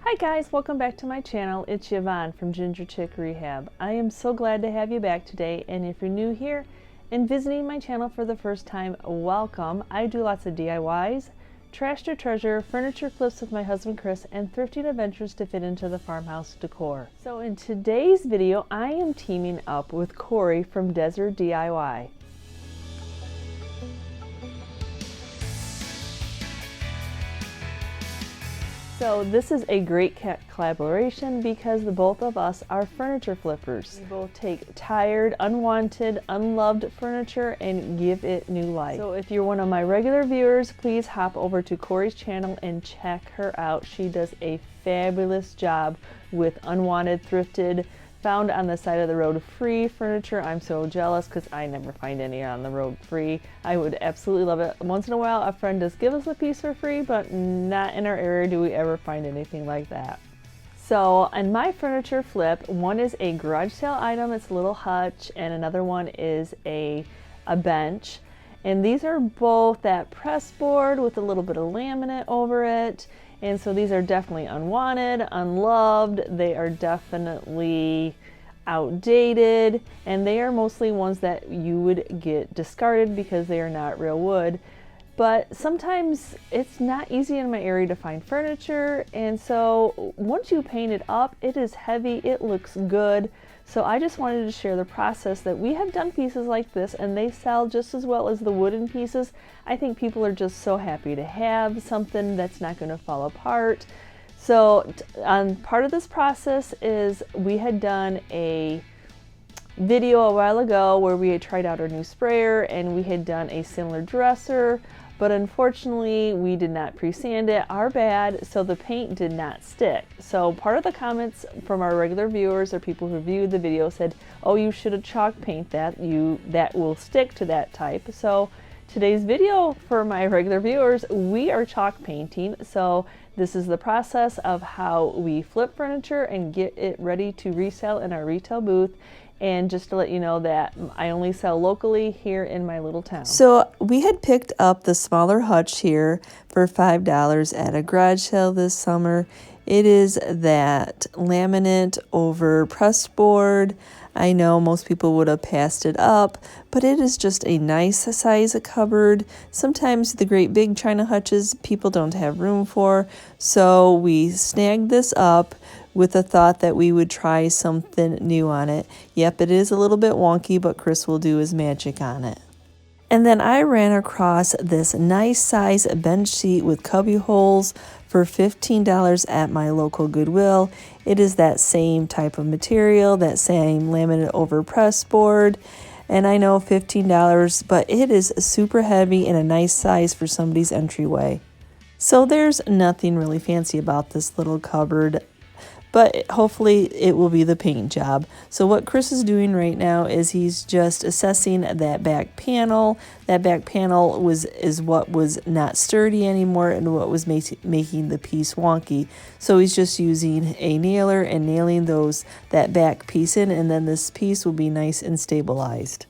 Hi guys, welcome back to my channel. It's Yvonne from Ginger Chick Rehab. I am so glad to have you back today, and if you're new here and visiting my channel for the first time, welcome. I do lots of DIYs, trash to treasure, furniture flips with my husband Chris, and thrifting adventures to fit into the farmhouse decor. So in today's video, I am teaming up with Cory from Desert DIY. So this is a great collaboration because the both of us are furniture flippers. We both take tired, unwanted, unloved furniture and give it new life. So if you're one of my regular viewers, please hop over to Cory's channel and check her out. She does a fabulous job with unwanted, thrifted, found on the side of the road free furniture. I'm so jealous because I never find any on the road free. I would absolutely love it. Once in a while a friend does give us a piece for free, but not in our area do we ever find anything like that. So on my furniture flip, one is a garage sale item, it's a little hutch, and another one is a bench. And these are both that press board with a little bit of laminate over it. And so these are definitely unwanted, unloved, they are definitely outdated, and they are mostly ones that you would get discarded because they are not real wood. But sometimes it's not easy in my area to find furniture, and so once you paint it up, it is heavy, it looks good. So I just wanted to share the process that we have done pieces like this and they sell just as well as the wooden pieces. I think people are just so happy to have something that's not going to fall apart. So part of this process is we had done a video a while ago where we had tried out our new sprayer and we had done a similar dresser, but unfortunately we did not pre-sand it, our bad, so the paint did not stick. So part of the comments from our regular viewers or people who viewed the video said, oh, you should have chalk paint that, that will stick to that type. So today's video for my regular viewers, we are chalk painting. So this is the process of how we flip furniture and get it ready to resell in our retail booth. And just to let you know that I only sell locally here in my little town. So we had picked up the smaller hutch here for $5 at a garage sale this summer. It is that laminate over pressed board. I know most people would have passed it up, but it is just a nice size cupboard. Sometimes the great big china hutches people don't have room for, so we snagged this up with the thought that we would try something new on it. Yep, it is a little bit wonky, but Chris will do his magic on it. And then I ran across this nice size bench seat with cubby holes for $15 at my local Goodwill. It is that same type of material, that same laminate over press board. And I know $15, but it is super heavy and a nice size for somebody's entryway. So there's nothing really fancy about this little cupboard, but hopefully it will be the paint job. So what Chris is doing right now is he's just assessing that back panel. That back panel is what was not sturdy anymore and what was making the piece wonky. So he's just using a nailer and nailing that back piece in, and then this piece will be nice and stabilized.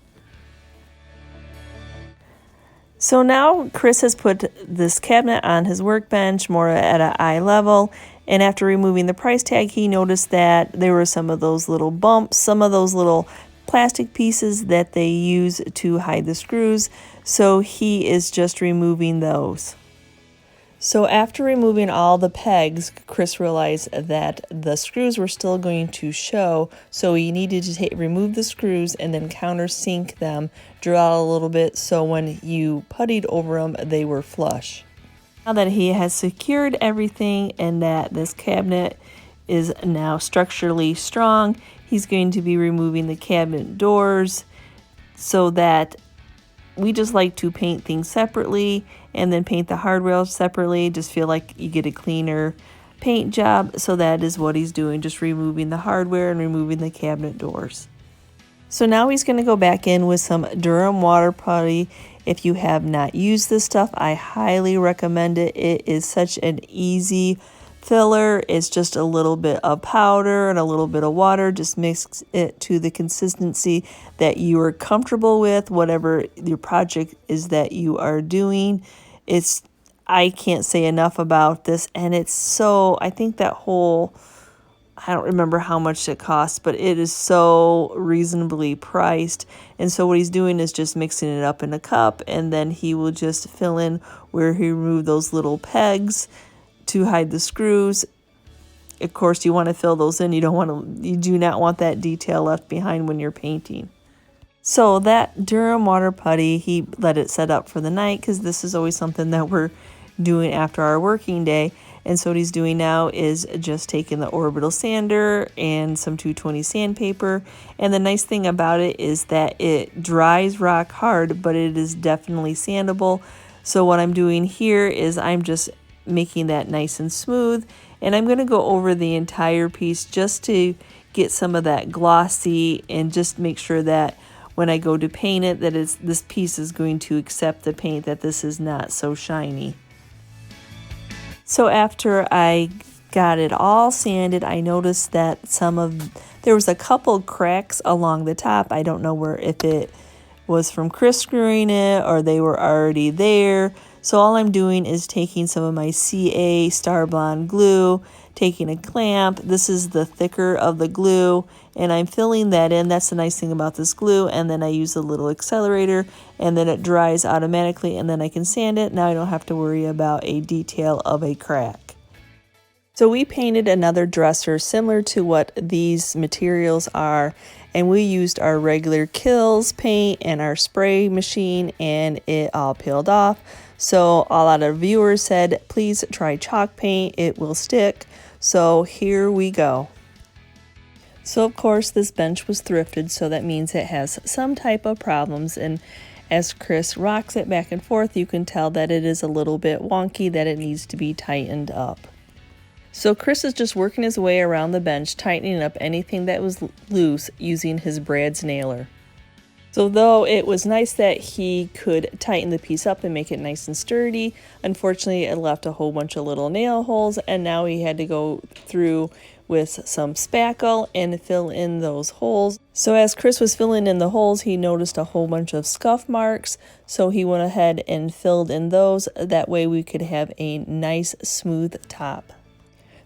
So now Chris has put this cabinet on his workbench more at an eye level, and after removing the price tag, he noticed that there were some of those little bumps, some of those little plastic pieces that they use to hide the screws, so he is just removing those. So after removing all the pegs, Chris realized that the screws were still going to show, so he needed to remove the screws and then countersink them, drill out a little bit so when you puttied over them, they were flush. Now that he has secured everything and that this cabinet is now structurally strong, he's going to be removing the cabinet doors so that we just like to paint things separately and then paint the hardware separately. Just feel like you get a cleaner paint job. So that is what he's doing, just removing the hardware and removing the cabinet doors. So now he's going to go back in with some Durham water putty. If you have not used this stuff, I highly recommend it. It is such an easy filler. It's just a little bit of powder and a little bit of water. Just mix it to the consistency that you are comfortable with, whatever your project is that you are doing. It's I can't say enough about this, and it's so, I think that whole, I don't remember how much it costs, but it is so reasonably priced. And so what he's doing is just mixing it up in a cup, and then he will just fill in where he removed those little pegs to hide the screws. Of course, you want to fill those in. You do not want that detail left behind when you're painting. So that Durham water putty, he let it set up for the night because this is always something that we're doing after our working day. And so what he's doing now is just taking the orbital sander and some 220 sandpaper. And the nice thing about it is that it dries rock hard, but it is definitely sandable. So what I'm doing here is I'm just making that nice and smooth. And I'm going to go over the entire piece just to get some of that glossy and just make sure that when I go to paint it, that this piece is going to accept the paint, that this is not so shiny. So after I got it all sanded, I noticed that there was a couple cracks along the top. I don't know if it was from Chris screwing it or they were already there. So all I'm doing is taking some of my CA Star Blonde glue, taking a clamp. This is the thicker of the glue, and I'm filling that in. That's the nice thing about this glue. And then I use a little accelerator, and then it dries automatically, and then I can sand it. Now I don't have to worry about a detail of a crack. So we painted another dresser similar to what these materials are, and we used our regular Kills paint and our spray machine, and it all peeled off. So a lot of viewers said, please try chalk paint, it will stick. So here we go. So of course this bench was thrifted, so that means it has some type of problems, and as Chris rocks it back and forth, you can tell that it is a little bit wonky, that it needs to be tightened up. So Chris is just working his way around the bench, tightening up anything that was loose using his Brad's nailer. So though it was nice that he could tighten the piece up and make it nice and sturdy, unfortunately it left a whole bunch of little nail holes, and now he had to go through with some spackle and fill in those holes. So as Chris was filling in the holes, he noticed a whole bunch of scuff marks, so he went ahead and filled in those. That way we could have a nice smooth top.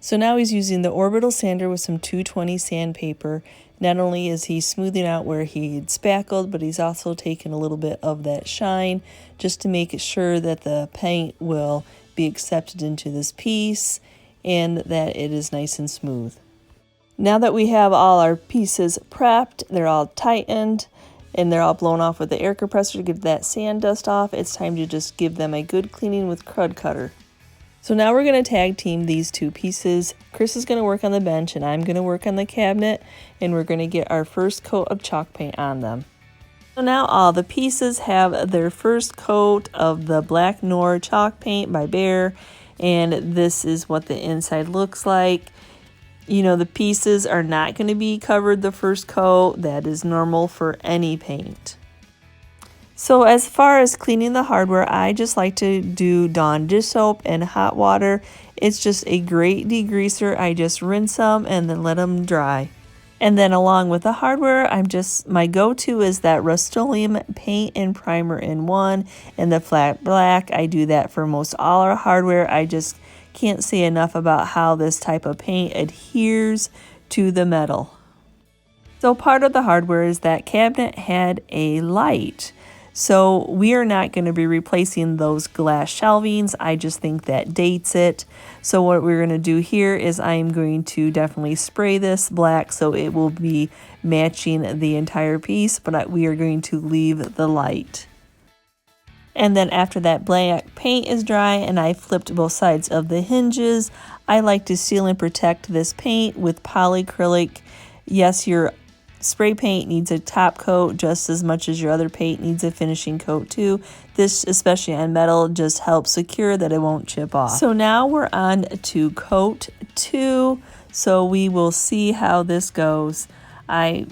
So now he's using the orbital sander with some 220 sandpaper. Not only is he smoothing out where he had spackled, but he's also taken a little bit of that shine just to make sure that the paint will be accepted into this piece and that it is nice and smooth. Now that we have all our pieces prepped, they're all tightened, and they're all blown off with the air compressor to get that sand dust off, it's time to just give them a good cleaning with Crud Cutter. So now we're going to tag team these two pieces. Chris is going to work on the bench and I'm going to work on the cabinet, and we're going to get our first coat of chalk paint on them. So now all the pieces have their first coat of the Black Noir chalk paint by Behr, and this is what the inside looks like. You know, the pieces are not going to be covered the first coat. That is normal for any paint. So as far as cleaning the hardware, I just like to do Dawn dish soap and hot water. It's just a great degreaser. I just rinse them and then let them dry. And then along with the hardware, my go-to is that Rust-Oleum paint and primer in one, and the flat black. I do that for most all our hardware. I just can't say enough about how this type of paint adheres to the metal. So part of the hardware is that cabinet had a light. So we are not going to be replacing those glass shelvings. I just think that dates it. So what we're going to do here is I'm going to definitely spray this black so it will be matching the entire piece, but we are going to leave the light. And then after that black paint is dry and I flipped both sides of the hinges, I like to seal and protect this paint with polyacrylic. Yes, your spray paint needs a top coat just as much as your other paint needs a finishing coat too. This, especially on metal, just helps secure that it won't chip off. So now we're on to coat 2. So we will see how this goes. I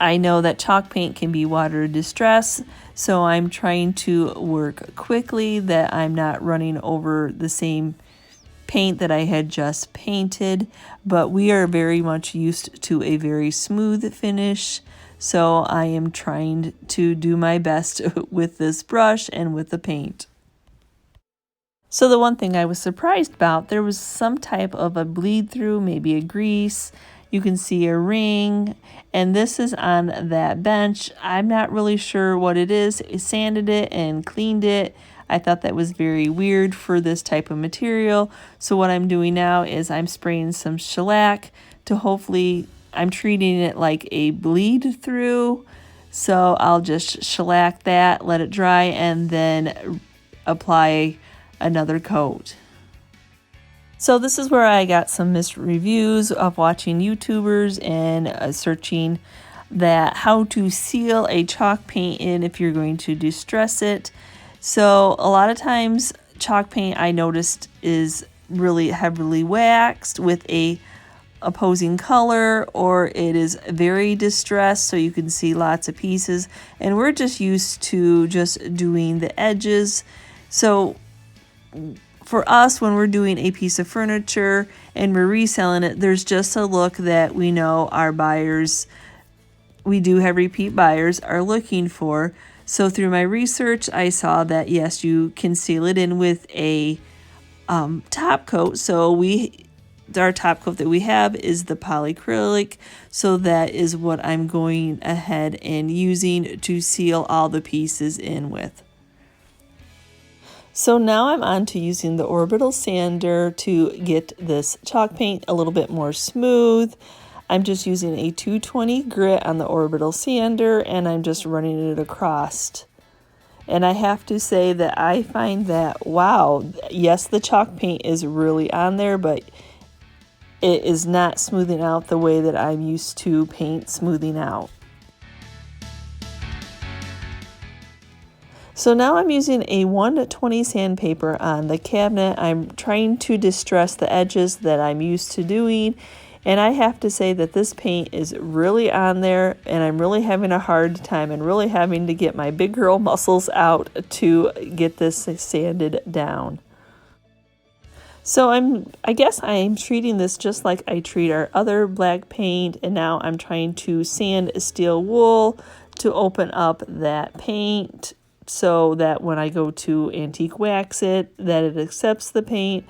know that chalk paint can be water distress, so I'm trying to work quickly, that I'm not running over the same paint that I had just painted, but we are very much used to a very smooth finish, so I am trying to do my best with this brush and with the paint. So the one thing I was surprised about, there was some type of a bleed through, maybe a grease. You can see a ring, and this is on that bench. I'm not really sure what it is. I sanded it and cleaned it. I thought that was very weird for this type of material. So what I'm doing now is I'm spraying some shellac to hopefully, I'm treating it like a bleed through. So I'll just shellac that, let it dry, and then apply another coat. So this is where I got some mixed reviews of watching YouTubers and searching that how to seal a chalk paint in if you're going to distress it. So a lot of times chalk paint I noticed is really heavily waxed with a opposing color, or it is very distressed so you can see lots of pieces, and we're just used to just doing the edges. So for us, when we're doing a piece of furniture and we're reselling it, there's just a look that we know our buyers, we do have repeat buyers, are looking for. So through my research, I saw that yes, you can seal it in with a top coat. So our top coat that we have is the polyacrylic. So that is what I'm going ahead and using to seal all the pieces in with. So now I'm on to using the orbital sander to get this chalk paint a little bit more smooth. I'm just using a 220 grit on the orbital sander, and I'm just running it across. And I have to say that I find that, wow, yes, the chalk paint is really on there, but it is not smoothing out the way that I'm used to paint smoothing out. So now I'm using a 120 sandpaper on the cabinet. I'm trying to distress the edges that I'm used to doing. And I have to say that this paint is really on there, and I'm really having a hard time and really having to get my big girl muscles out to get this sanded down. So I guess I'm treating this just like I treat our other black paint, and now I'm trying to sand steel wool to open up that paint so that when I go to antique wax it, that it accepts the paint.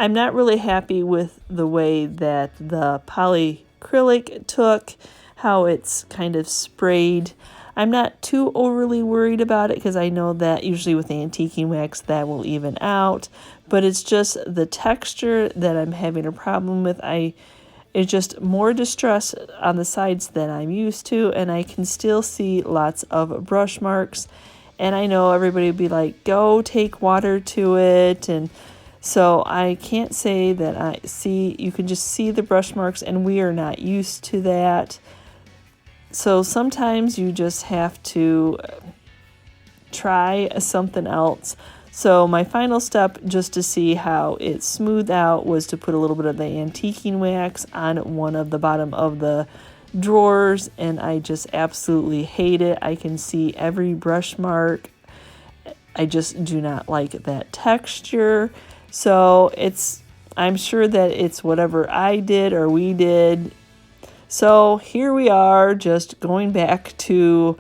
I'm not really happy with the way that the polyacrylic took, how it's kind of sprayed. I'm not too overly worried about it because I know that usually with antiquing wax that will even out, but it's just the texture that I'm having a problem with. It's just more distress on the sides than I'm used to, and I can still see lots of brush marks. And I know everybody would be like, go take water to it. And so I can't say that you can just see the brush marks, and we are not used to that. So sometimes you just have to try something else. So my final step, just to see how it smoothed out, was to put a little bit of the antiquing wax on one of the bottom of the drawers, and I just absolutely hate it. I can see every brush mark. I just do not like that texture. So I'm sure that it's whatever I did or we did. So here we are, just going back to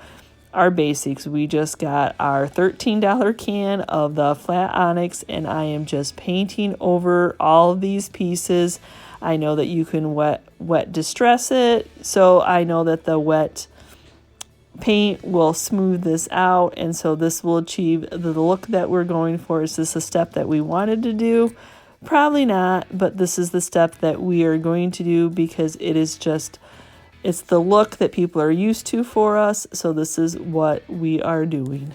our basics. We just got our $13 can of the flat onyx, and I am just painting over all of these pieces. I know that you can wet distress it, so I know that the wet paint will smooth this out, and so this will achieve the look that we're going for. Is this a step that we wanted to do? Probably not, but this is the step that we are going to do because it's the look that people are used to for us, so this is what we are doing.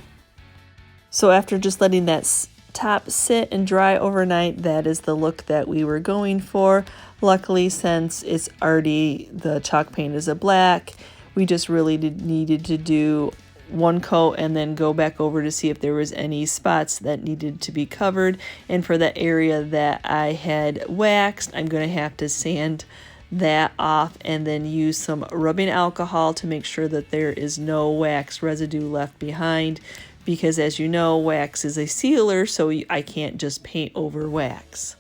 So after just letting that top sit and dry overnight, that is the look that we were going for. Luckily, since the chalk paint is a black, we just really needed to do one coat and then go back over to see if there was any spots that needed to be covered. And for that area that I had waxed, I'm going to have to sand that off and then use some rubbing alcohol to make sure that there is no wax residue left behind, because as you know, wax is a sealer, so I can't just paint over wax.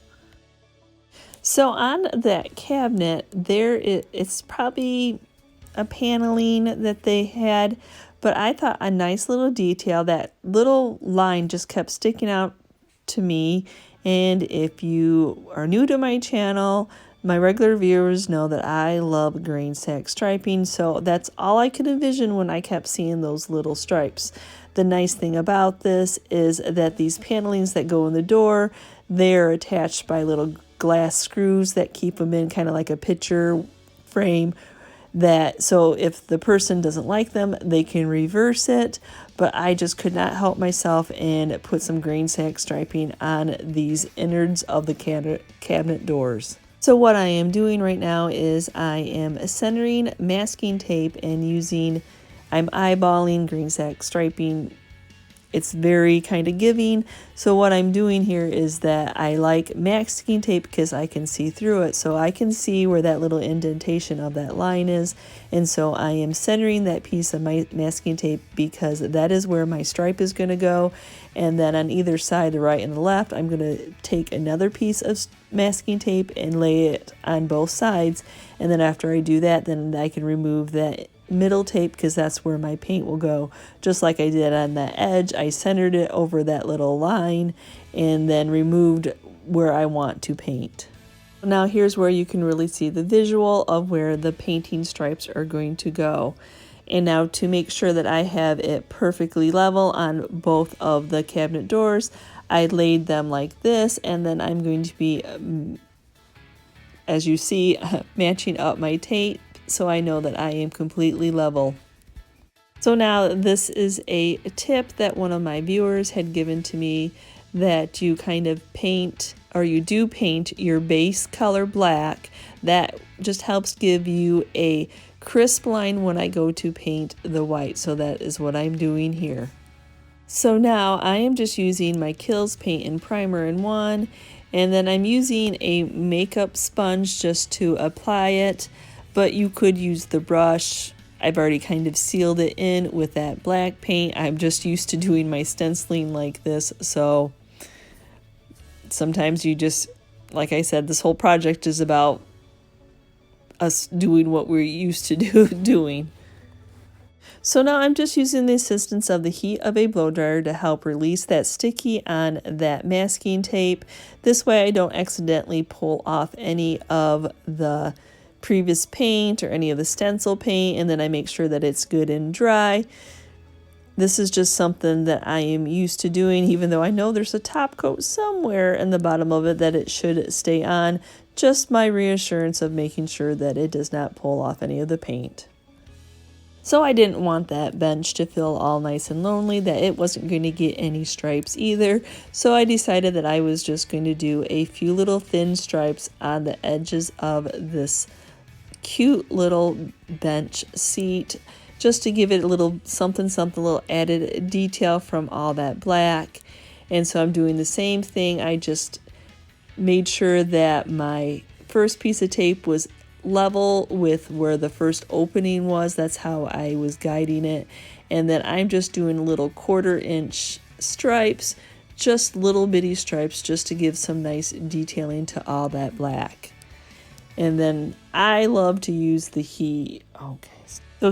So on that cabinet, it's probably a paneling that they had, but I thought a nice little detail, that little line just kept sticking out to me. And if you are new to my channel, my regular viewers know that I love grain sack striping, so that's all I could envision when I kept seeing those little stripes. The nice thing about this is that these panelings that go in the door, they're attached by little glass screws that keep them in, kind of like a picture frame, that so if the person doesn't like them, they can reverse it. But I just could not help myself and put some grain sack striping on these innards of the cabinet doors. So what I am doing right now is I am centering masking tape and I'm eyeballing grain sack striping. It's very kind of giving. So what I'm doing here is that I like masking tape because I can see through it. So I can see where that little indentation of that line is. And so I am centering that piece of my masking tape because that is where my stripe is going to go. And then on either side, the right and the left, I'm going to take another piece of masking tape and lay it on both sides. And then after I do that, then I can remove that middle tape because that's where my paint will go. Just like I did on that edge, I centered it over that little line and then removed where I want to paint. Now here's where you can really see the visual of where the painting stripes are going to go. And now to make sure that I have it perfectly level on both of the cabinet doors, I laid them like this, and then I'm going to be, as you see, matching up my tape so I know that I am completely level. So now this is a tip that one of my viewers had given to me, that you kind of paint, or you do paint your base color black. That just helps give you a crisp line when I go to paint the white. So that is what I'm doing here. So now I am just using my Kills paint and primer in one, and then I'm using a makeup sponge just to apply it. But you could use the brush. I've already kind of sealed it in with that black paint. I'm just used to doing my stenciling like this. So sometimes you just, like I said, this whole project is about us doing what we're used to doing. So now I'm just using the assistance of the heat of a blow dryer to help release that sticky on that masking tape. This way I don't accidentally pull off any of the previous paint or any of the stencil paint, and then I make sure that it's good and dry. This is just something that I am used to doing, even though I know there's a top coat somewhere in the bottom of it that it should stay on. Just my reassurance of making sure that it does not pull off any of the paint. So I didn't want that bench to feel all nice and lonely, that it wasn't going to get any stripes either. So I decided that I was just going to do a few little thin stripes on the edges of this cute little bench seat, just to give it a little something, little added detail from all that black. And so I'm doing the same thing. I just made sure that my first piece of tape was level with where the first opening was. That's how I was guiding it. And then I'm just doing little 1/4 inch stripes, just little bitty stripes, just to give some nice detailing to all that black. And then I love to use the heat. Okay, so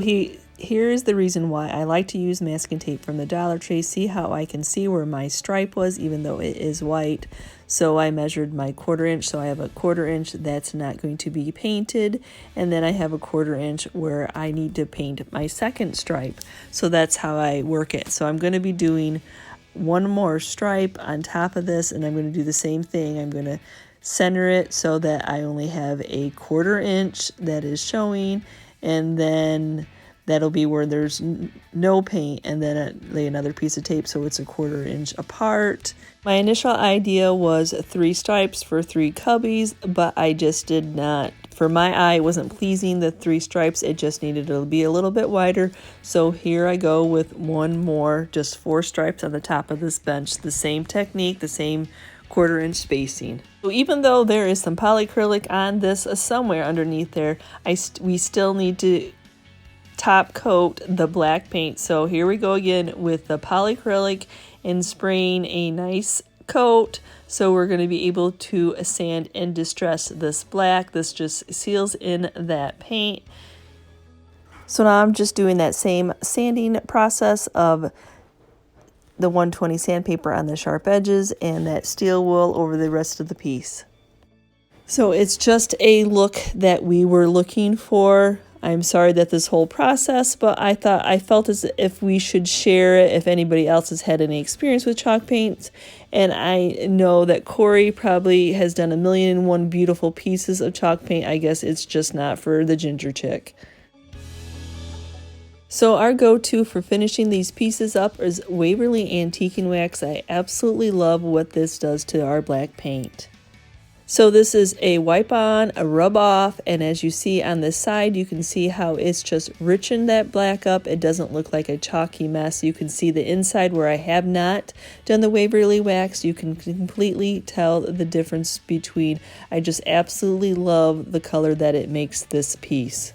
here's the reason why I like to use masking tape from the Dollar Tree. See how I can see where my stripe was, even though it is white. So I measured my 1/4 inch. So I have a 1/4 inch that's not going to be painted. And then I have a 1/4 inch where I need to paint my second stripe. So that's how I work it. So I'm going to be doing one more stripe on top of this, and I'm going to do the same thing. I'm going to center it so that I only have a 1/4 inch that is showing, and then that'll be where there's no paint, and then I lay another piece of tape so it's a 1/4 inch apart. My initial idea was 3 stripes for 3 cubbies, but I just did not, for my eye, it wasn't pleasing, the 3 stripes. It just needed to be a little bit wider. So here I go with one more, just 4 stripes on the top of this bench. The same technique, the same 1/4 inch spacing. So even though there is some polyacrylic on this somewhere underneath there, we still need to top coat the black paint. So here we go again with the polyacrylic and spraying a nice coat. So we're going to be able to sand and distress this black. This just seals in that paint. So now I'm just doing that same sanding process of the 120 sandpaper on the sharp edges and that steel wool over the rest of the piece. So it's just a look that we were looking for. I'm sorry that this whole process, but I felt as if we should share it if anybody else has had any experience with chalk paints. And I know that Cory probably has done 1,000,001 beautiful pieces of chalk paint. I guess it's just not for the ginger chick. So our go-to for finishing these pieces up is Waverly Antiquing Wax. I absolutely love what this does to our black paint. So this is a wipe on, a rub off, and as you see on this side, you can see how it's just richened that black up. It doesn't look like a chalky mess. You can see the inside where I have not done the Waverly wax. You can completely tell the difference between. I just absolutely love the color that it makes this piece.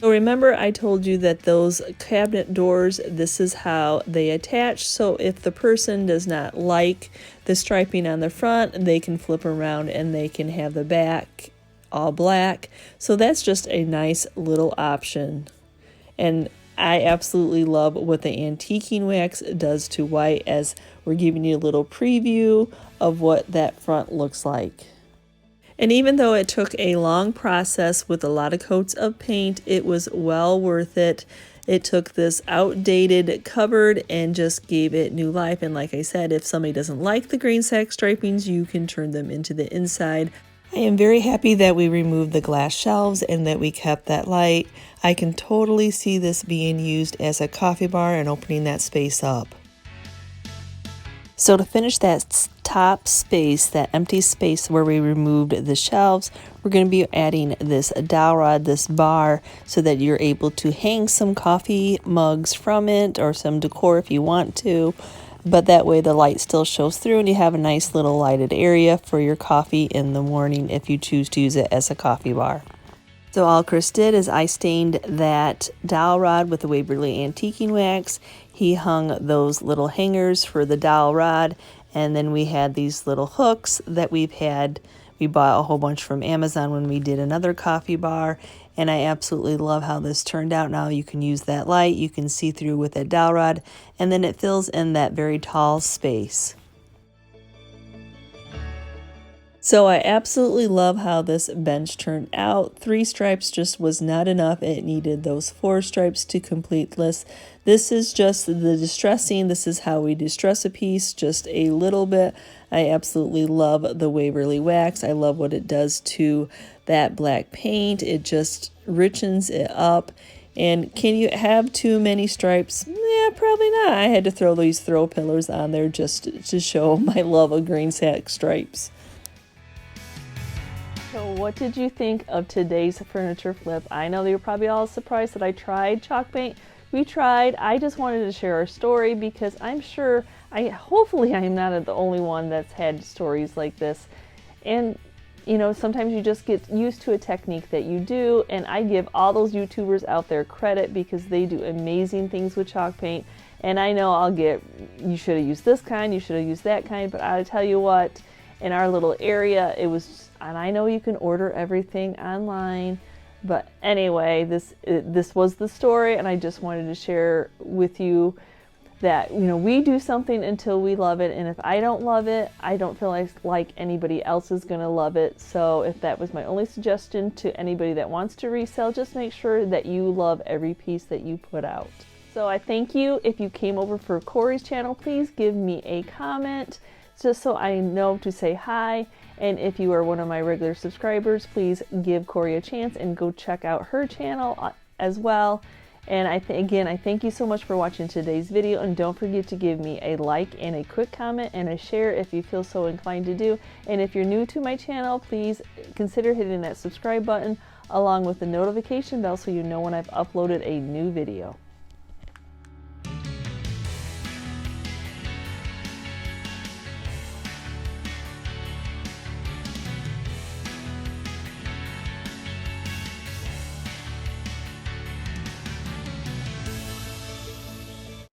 So remember I told you that those cabinet doors, this is how they attach. So if the person does not like the striping on the front, they can flip around and they can have the back all black. So that's just a nice little option. And I absolutely love what the antiquing wax does to white, as we're giving you a little preview of what that front looks like. And even though it took a long process with a lot of coats of paint, it was well worth it. It took this outdated cupboard and just gave it new life. And like I said, if somebody doesn't like the green sack stripings, you can turn them into the inside. I am very happy that we removed the glass shelves and that we kept that light. I can totally see this being used as a coffee bar and opening that space up. So to finish that top space, that empty space where we removed the shelves, we're going to be adding this dowel rod, this bar, so that you're able to hang some coffee mugs from it or some decor if you want to. But that way the light still shows through and you have a nice little lighted area for your coffee in the morning if you choose to use it as a coffee bar. So all Chris did is I stained that dowel rod with the Waverly Antiquing Wax. He hung those little hangers for the dowel rod, and then we had these little hooks that we bought a whole bunch from Amazon when we did another coffee bar, and I absolutely love how this turned out. Now you can use that light, you can see through with that dowel rod, and then it fills in that very tall space. So I absolutely love how this bench turned out. 3 stripes just was not enough. It needed those 4 stripes to complete this. This is just the distressing. This is how we distress a piece, just a little bit. I absolutely love the Waverly wax. I love what it does to that black paint. It just richens it up. And can you have too many stripes? Yeah, probably not. I had to throw these throw pillars on there just to show my love of green sack stripes. So what did you think of today's furniture flip? I know they were probably all surprised that I tried chalk paint. We tried. I just wanted to share our story because I'm sure, hopefully I am not the only one that's had stories like this. And you know, sometimes you just get used to a technique that you do, and I give all those YouTubers out there credit because they do amazing things with chalk paint. And I know I'll get, you should have used this kind, you should have used that kind, but I'll tell you what, in our little area, it was, and I know you can order everything online, but anyway, this was the story, and I just wanted to share with you that, you know, we do something until we love it, and if I don't love it, I don't feel like anybody else is going to love it. So if that was my only suggestion to anybody that wants to resell, just make sure that you love every piece that you put out. So I thank you. If you came over for Cory's channel, please give me a comment just so I know to say hi. And if you are one of my regular subscribers, please give Cory a chance and go check out her channel as well. And I thank you so much for watching today's video, and don't forget to give me a like and a quick comment and a share if you feel so inclined to do. And if you're new to my channel, please consider hitting that subscribe button along with the notification bell so you know when I've uploaded a new video.